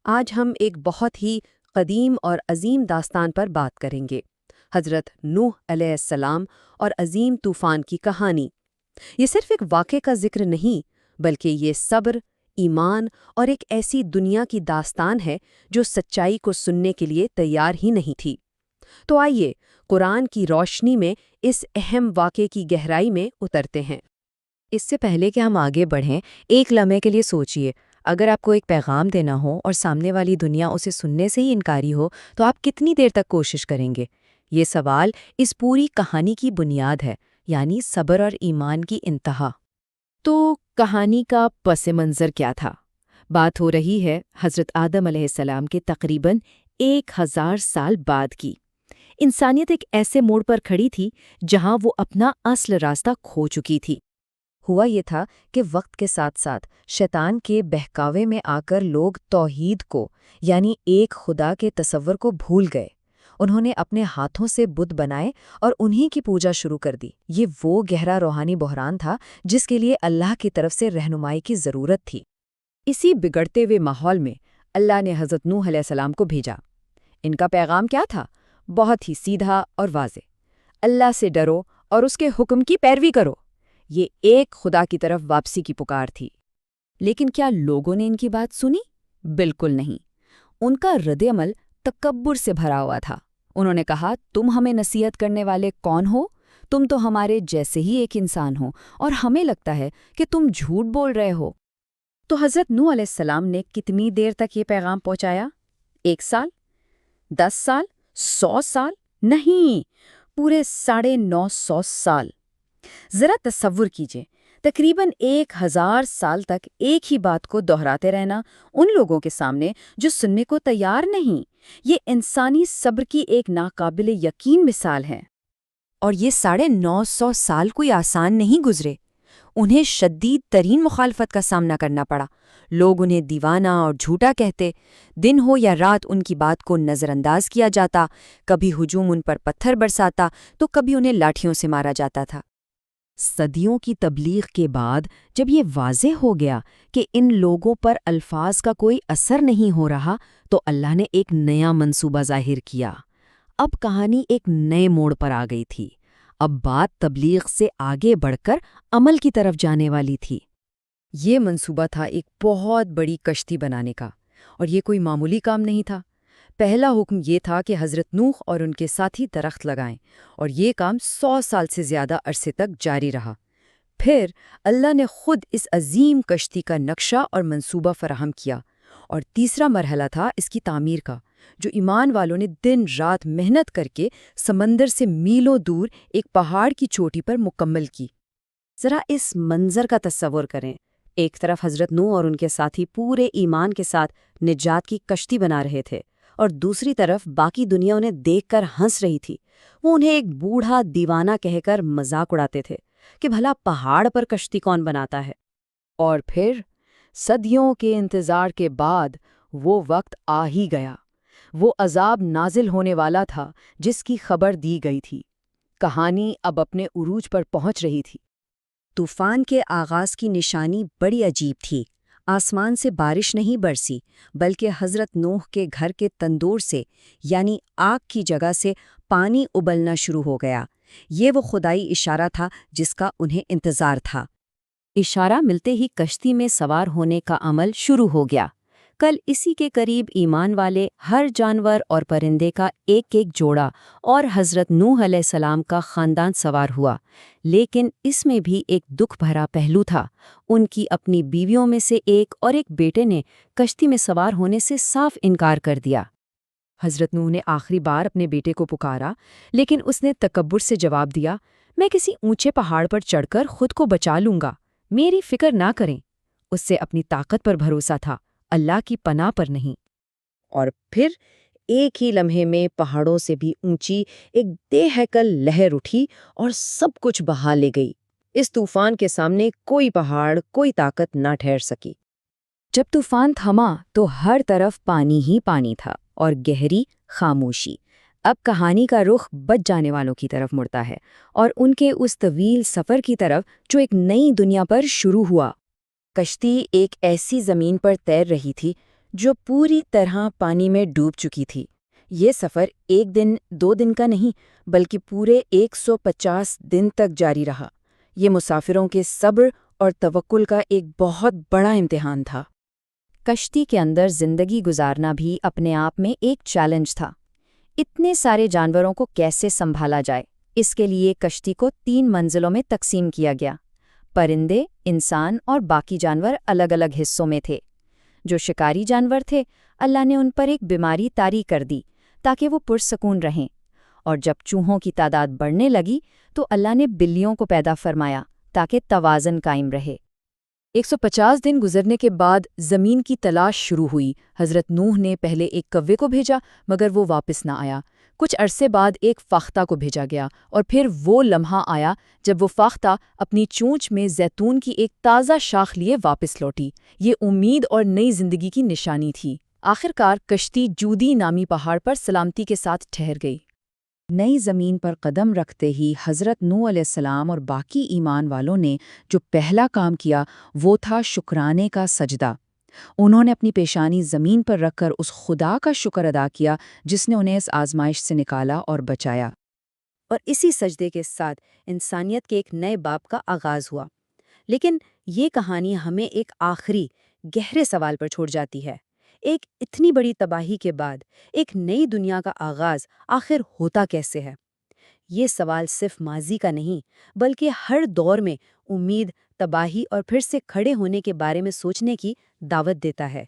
آج ہم ایک بہت ہی قدیم اور عظیم داستان پر بات کریں گے، حضرت نوح علیہ السلام اور عظیم طوفان کی کہانی۔ یہ صرف ایک واقعے کا ذکر نہیں، بلکہ یہ صبر، ایمان اور ایک ایسی دنیا کی داستان ہے جو سچائی کو سننے کے لیے تیار ہی نہیں تھی۔ تو آئیے قرآن کی روشنی میں اس اہم واقعے کی گہرائی میں اترتے ہیں۔ اس سے پہلے کہ ہم آگے بڑھیں، ایک لمحے کے لیے سوچئے، اگر آپ کو ایک پیغام دینا ہو اور سامنے والی دنیا اسے سننے سے ہی انکاری ہو تو آپ کتنی دیر تک کوشش کریں گے؟ یہ سوال اس پوری کہانی کی بنیاد ہے، یعنی صبر اور ایمان کی انتہا۔ تو کہانی کا پس منظر کیا تھا؟ بات ہو رہی ہے حضرت آدم علیہ السلام کے تقریباً 1000 سال بعد کی۔ انسانیت ایک ایسے موڑ پر کھڑی تھی جہاں وہ اپنا اصل راستہ کھو چکی تھی۔ ہوا یہ تھا کہ وقت کے ساتھ ساتھ شیطان کے بہکاوے میں آ کر لوگ توحید کو، یعنی ایک خدا کے تصور کو بھول گئے۔ انہوں نے اپنے ہاتھوں سے بت بنائے اور انہی کی پوجا شروع کر دی۔ یہ وہ گہرا روحانی بحران تھا جس کے لیے اللہ کی طرف سے رہنمائی کی ضرورت تھی۔ اسی بگڑتے ہوئے ماحول میں اللہ نے حضرت نوح علیہ السلام کو بھیجا۔ ان کا پیغام کیا تھا؟ بہت ہی سیدھا اور واضح۔ اللہ سے ڈرو اور اس کے حکم کی پیروی کرو۔ یہ ایک خدا کی طرف واپسی کی پکار تھی۔ لیکن کیا لوگوں نے ان کی بات سنی؟ بالکل نہیں۔ ان کا رد عمل تکبر سے بھرا ہوا تھا۔ انہوں نے کہا، تم ہمیں نصیحت کرنے والے کون ہو؟ تم تو ہمارے جیسے ہی ایک انسان ہو اور ہمیں لگتا ہے کہ تم جھوٹ بول رہے ہو۔ تو حضرت نوح علیہ السلام نے کتنی دیر تک یہ پیغام پہنچایا؟ 1 سال؟ 10 سال؟ 100 سال؟ نہیں، پورے 950 سال۔ ذرا تصور کیجئے، تقریباً 1000 سال تک ایک ہی بات کو دہراتے رہنا ان لوگوں کے سامنے جو سننے کو تیار نہیں۔ یہ انسانی صبر کی ایک ناقابل یقین مثال ہے۔ اور یہ 950 سال کوئی آسان نہیں گزرے۔ انہیں شدید ترین مخالفت کا سامنا کرنا پڑا۔ لوگ انہیں دیوانہ اور جھوٹا کہتے، دن ہو یا رات ان کی بات کو نظر انداز کیا جاتا، کبھی ہجوم ان پر پتھر برساتا تو کبھی انہیں لاٹھیوں سے مارا جاتا تھا۔ صدیوں کی تبلیغ کے بعد جب یہ واضح ہو گیا کہ ان لوگوں پر الفاظ کا کوئی اثر نہیں ہو رہا تو اللہ نے ایک نیا منصوبہ ظاہر کیا۔ اب کہانی ایک نئے موڑ پر آ گئی تھی۔ اب بات تبلیغ سے آگے بڑھ کر عمل کی طرف جانے والی تھی۔ یہ منصوبہ تھا ایک بہت بڑی کشتی بنانے کا، اور یہ کوئی معمولی کام نہیں تھا۔ پہلا حکم یہ تھا کہ حضرت نوح اور ان کے ساتھی درخت لگائیں، اور یہ کام 100 سال سے زیادہ عرصے تک جاری رہا۔ پھر اللہ نے خود اس عظیم کشتی کا نقشہ اور منصوبہ فراہم کیا، اور تیسرا مرحلہ تھا اس کی تعمیر کا، جو ایمان والوں نے دن رات محنت کر کے سمندر سے میلوں دور ایک پہاڑ کی چوٹی پر مکمل کی۔ ذرا اس منظر کا تصور کریں۔ ایک طرف حضرت نوح اور ان کے ساتھی پورے ایمان کے ساتھ نجات کی کشتی بنا رہے تھے، اور دوسری طرف باقی دنیا انہیں دیکھ کر ہنس رہی تھی۔ وہ انہیں ایک بوڑھا دیوانہ کہہ کر مذاق اڑاتے تھے کہ بھلا پہاڑ پر کشتی کون بناتا ہے۔ اور پھر صدیوں کے انتظار کے بعد وہ وقت آ ہی گیا۔ وہ عذاب نازل ہونے والا تھا جس کی خبر دی گئی تھی۔ کہانی اب اپنے عروج پر پہنچ رہی تھی۔ طوفان کے آغاز کی نشانی بڑی عجیب تھی۔ آسمان سے بارش نہیں برسی، بلکہ حضرت نوح کے گھر کے تندور سے، یعنی آگ کی جگہ سے پانی ابلنا شروع ہو گیا۔ یہ وہ خدائی اشارہ تھا جس کا انہیں انتظار تھا۔ اشارہ ملتے ہی کشتی میں سوار ہونے کا عمل شروع ہو گیا۔ کل اسی کے قریب ایمان والے ہر جانور اور پرندے کا ایک ایک جوڑا اور حضرت نوح علیہ السلام کا خاندان سوار ہوا، لیکن اس میں بھی ایک دکھ بھرا پہلو تھا۔ ان کی اپنی بیویوں میں سے ایک اور ایک بیٹے نے کشتی میں سوار ہونے سے صاف انکار کر دیا۔ حضرت نوح نے آخری بار اپنے بیٹے کو پکارا، لیکن اس نے تکبر سے جواب دیا، میں کسی اونچے پہاڑ پر چڑھ کر خود کو بچا لوں گا، میری فکر نہ کریں۔ اس سے اپنی طاقت پر بھروسہ تھا، اللہ کی پناہ پر نہیں۔ اور پھر ایک ہی لمحے میں پہاڑوں سے بھی اونچی ایک بے ہیکل لہر اٹھی اور سب کچھ بہا لے گئی۔ اس طوفان کے سامنے کوئی پہاڑ، کوئی طاقت نہ ٹھہر سکی۔ جب طوفان تھما تو ہر طرف پانی ہی پانی تھا اور گہری خاموشی۔ اب کہانی کا رخ بچ جانے والوں کی طرف مڑتا ہے، اور ان کے اس طویل سفر کی طرف جو ایک نئی دنیا پر شروع ہوا۔ کشتی ایک ایسی زمین پر تیر رہی تھی جو پوری طرح پانی میں ڈوب چکی تھی۔ یہ سفر 1 دن 2 دن کا نہیں بلکہ پورے 150 دن تک جاری رہا۔ یہ مسافروں کے صبر اور توکل کا ایک بہت بڑا امتحان تھا۔ کشتی کے اندر زندگی گزارنا بھی اپنے آپ میں ایک چیلنج تھا۔ اتنے سارے جانوروں کو کیسے سنبھالا جائے؟ اس کے لیے کشتی کو 3 منزلوں میں تقسیم کیا گیا۔ پرندے، انسان اور باقی جانور الگ الگ حصوں میں تھے۔ جو شکاری جانور تھے، اللہ نے ان پر ایک بیماری طاری کر دی تاکہ وہ پرسکون رہیں، اور جب چوہوں کی تعداد بڑھنے لگی تو اللہ نے بلیوں کو پیدا فرمایا تاکہ توازن قائم رہے۔ 150 دن گزرنے کے بعد زمین کی تلاش شروع ہوئی۔ حضرت نوح نے پہلے ایک کوے کو بھیجا مگر وہ واپس نہ آیا۔ کچھ عرصے بعد ایک فاختہ کو بھیجا گیا اور پھر وہ لمحہ آیا جب وہ فاختہ اپنی چونچ میں زیتون کی ایک تازہ شاخ لیے واپس لوٹی۔ یہ امید اور نئی زندگی کی نشانی تھی۔ آخرکار کشتی جودی نامی پہاڑ پر سلامتی کے ساتھ ٹھہر گئی۔ نئی زمین پر قدم رکھتے ہی حضرت نوح علیہ السلام اور باقی ایمان والوں نے جو پہلا کام کیا وہ تھا شکرانے کا سجدہ۔ انہوں نے اپنی پیشانی زمین پر رکھ کر اس خدا کا شکر ادا کیا جس نے انہیں اس آزمائش سے نکالا اور بچایا۔ اور اسی سجدے کے ساتھ انسانیت کے ایک نئے باب کا آغاز ہوا۔ لیکن یہ کہانی ہمیں ایک آخری گہرے سوال پر چھوڑ جاتی ہے۔ ایک اتنی بڑی تباہی کے بعد ایک نئی دنیا کا آغاز آخر ہوتا کیسے ہے؟ یہ سوال صرف ماضی کا نہیں بلکہ ہر دور میں امید، تباہی اور پھر سے کھڑے ہونے کے بارے میں سوچنے کی دعوت دیتا ہے۔